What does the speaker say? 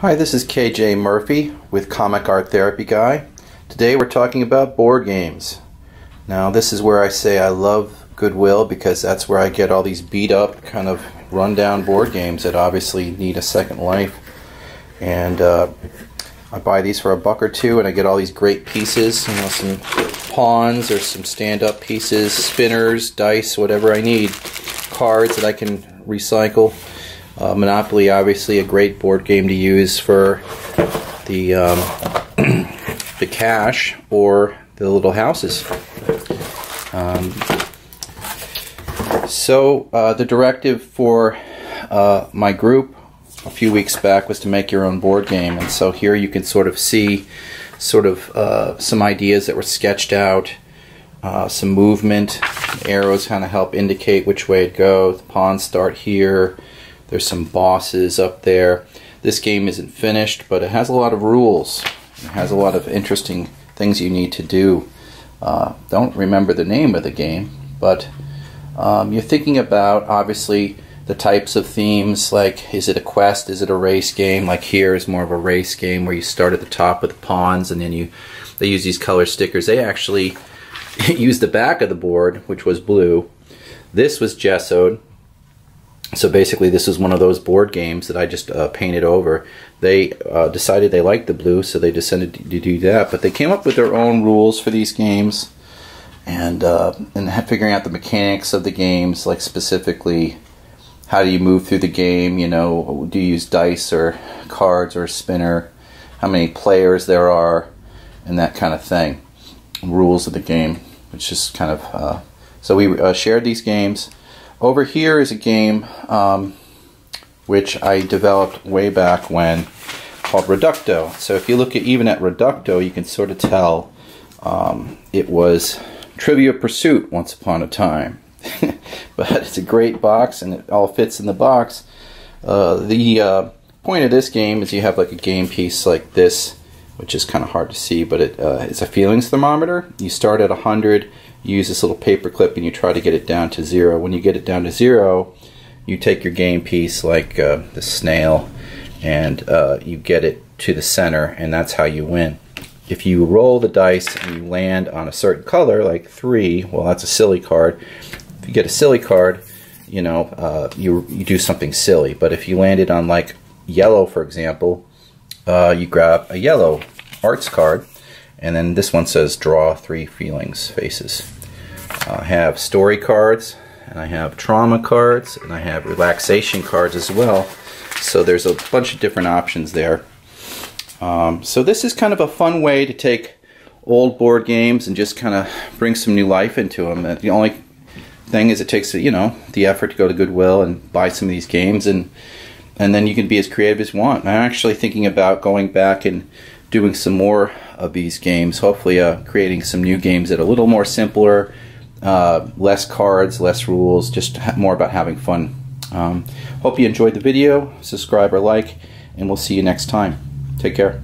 Hi, this is KJ Murphy with Comic Art Therapy Guy. Today we're talking about board games. Now this is where I say I love Goodwill because that's where I get all these beat up kind of rundown board games that obviously need a second life. And I buy these for $1 or $2 and I get all these great pieces, you know, some pawns or some stand-up pieces, spinners, dice, whatever I need, cards that I can recycle. Monopoly, obviously a great board game to use for the the cash or the little houses. The directive for my group a few weeks back was to make your own board game, and so here you can sort of see some ideas that were sketched out, some movement. Arrows kind of help indicate which way it goes. The pawns start here. There's some bosses up there. This game isn't finished, but it has a lot of rules. It has a lot of interesting things you need to do. Don't remember the name of the game, but you're thinking about, obviously, the types of themes, like is it a quest, is it a race game? Like here is more of a race game where you start at the top with the pawns and then they use these color stickers. They actually used the back of the board, which was blue. This was gessoed. So basically this is one of those board games that I just painted over. They decided they liked the blue, so they decided to do that. But they came up with their own rules for these games, and figuring out the mechanics of the games, like specifically how do you move through the game, you know, do you use dice or cards or a spinner, how many players there are, and that kind of thing. Rules of the game, which is kind of... so we shared these games. Over here is a game which I developed way back when, called Reducto. So if you look even at Reducto, you can sort of tell it was Trivia Pursuit once upon a time. But it's a great box and it all fits in the box. The point of this game is you have like a game piece like this, which is kind of hard to see, but it's a feelings thermometer. You start at 100. You use this little paper clip and you try to get it down to 0. When you get it down to 0, you take your game piece, like the snail, and you get it to the center, and that's how you win. If you roll the dice and you land on a certain color, like 3, well, that's a silly card. If you get a silly card, you know, you do something silly. But if you landed on like yellow, for example, you grab a yellow arts card. And then this one says draw 3 feelings faces. I have story cards, and I have trauma cards, and I have relaxation cards as well. So there's a bunch of different options there. So this is kind of a fun way to take old board games and just kind of bring some new life into them. The only thing is it takes, you know, the effort to go to Goodwill and buy some of these games, and then you can be as creative as you want. I'm actually thinking about going back and doing some more of these games, hopefully creating some new games that are a little more simpler, less cards, less rules, just more about having fun. Hope you enjoyed the video. Subscribe or like, and we'll see you next time. Take care.